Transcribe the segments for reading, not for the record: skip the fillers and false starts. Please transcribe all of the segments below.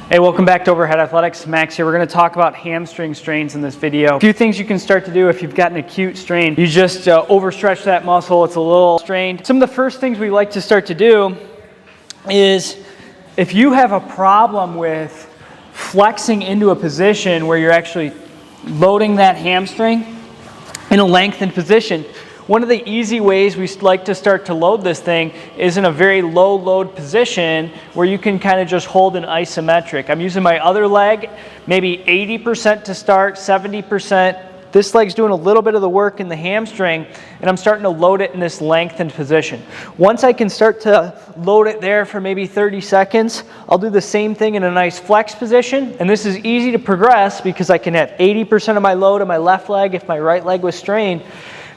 Hey, welcome back to Overhead Athletics. Max here. We're going to talk about hamstring strains in this video. A few things you can start to do if you've got an acute strain. You just overstretch that muscle. It's a little strained. Some of the first things we like to start to do is if you have a problem with flexing into a position where you're actually loading that hamstring in a lengthened position, one of the easy ways we like to start to load this thing is in a very low load position where you can kind of just hold an isometric. I'm using my other leg, maybe 80% to start, 70%. This leg's doing a little bit of the work in the hamstring, and I'm starting to load it in this lengthened position. Once I can start to load it there for maybe 30 seconds, I'll do the same thing in a nice flex position, and this is easy to progress because I can have 80% of my load on my left leg if my right leg was strained.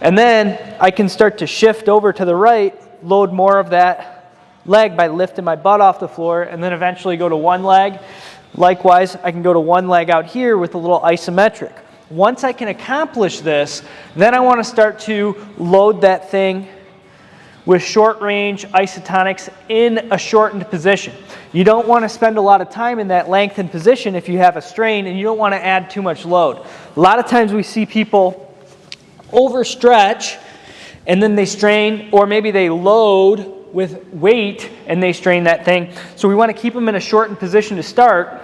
And then I can start to shift over to the right, load more of that leg by lifting my butt off the floor, and then eventually go to one leg. Likewise, I can go to one leg out here with a little isometric. Once I can accomplish this, then I want to start to load that thing with short range isotonics in a shortened position. You don't want to spend a lot of time in that lengthened position if you have a strain, and you don't want to add too much load. A lot of times we see people overstretch and then they strain, or maybe they load with weight and they strain that thing. So we want to keep them in a shortened position to start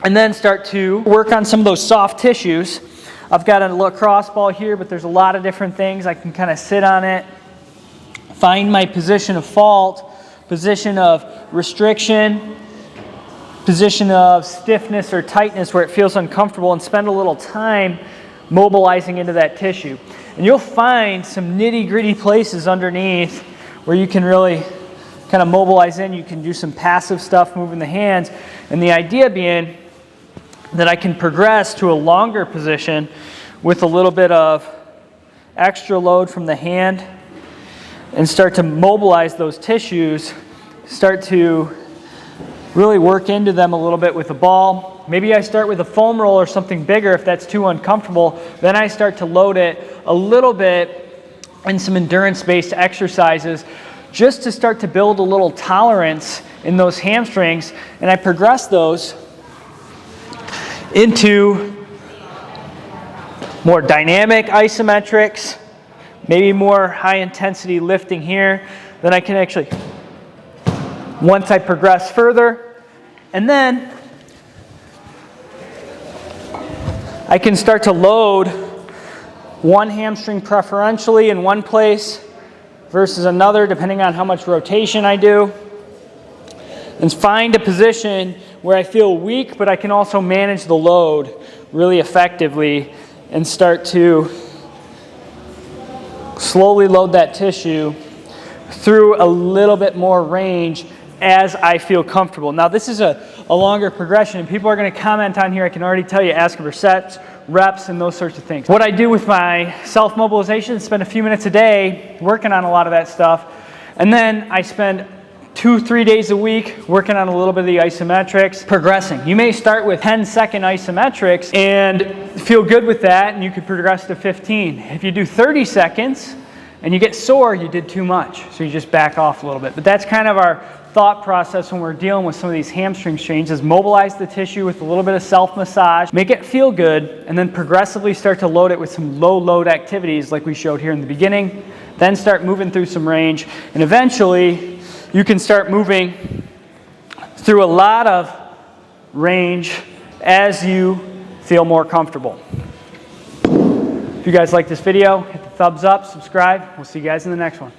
and then start to work on some of those soft tissues. I've got a lacrosse ball here, but there's a lot of different things. I can kind of sit on it, find my position of fault, position of restriction, position of stiffness or tightness where it feels uncomfortable, and spend a little time mobilizing into that tissue. And you'll find some nitty-gritty places underneath where you can really kind of mobilize in. You can do some passive stuff, moving the hands. And the idea being that I can progress to a longer position with a little bit of extra load from the hand and start to mobilize those tissues, start to really work into them a little bit with the ball. Maybe I start with a foam roll or something bigger if that's too uncomfortable. Then I start to load it a little bit in some endurance-based exercises just to start to build a little tolerance in those hamstrings. And I progress those into more dynamic isometrics, maybe more high-intensity lifting here. Then I can actually, once I progress further, and then I can start to load one hamstring preferentially in one place versus another, depending on how much rotation I do, and find a position where I feel weak, but I can also manage the load really effectively and start to slowly load that tissue through a little bit more range as I feel comfortable. Now, this is a longer progression, and people are going to comment on here. I can already tell you, asking for sets, reps, and those sorts of things. What I do with my self-mobilization is spend a few minutes a day working on a lot of that stuff, and then I spend 2-3 days a week working on a little bit of the isometrics, progressing. You may start with 10-second isometrics and feel good with that, and you could progress to 15. If you do 30 seconds and you get sore, you did too much, so you just back off a little bit. But that's kind of our thought process when we're dealing with some of these hamstring strains, is mobilize the tissue with a little bit of self-massage, make it feel good, and then progressively start to load it with some low-load activities like we showed here in the beginning. Then start moving through some range, and eventually you can start moving through a lot of range as you feel more comfortable. If you guys like this video, hit the thumbs up, subscribe. We'll see you guys in the next one.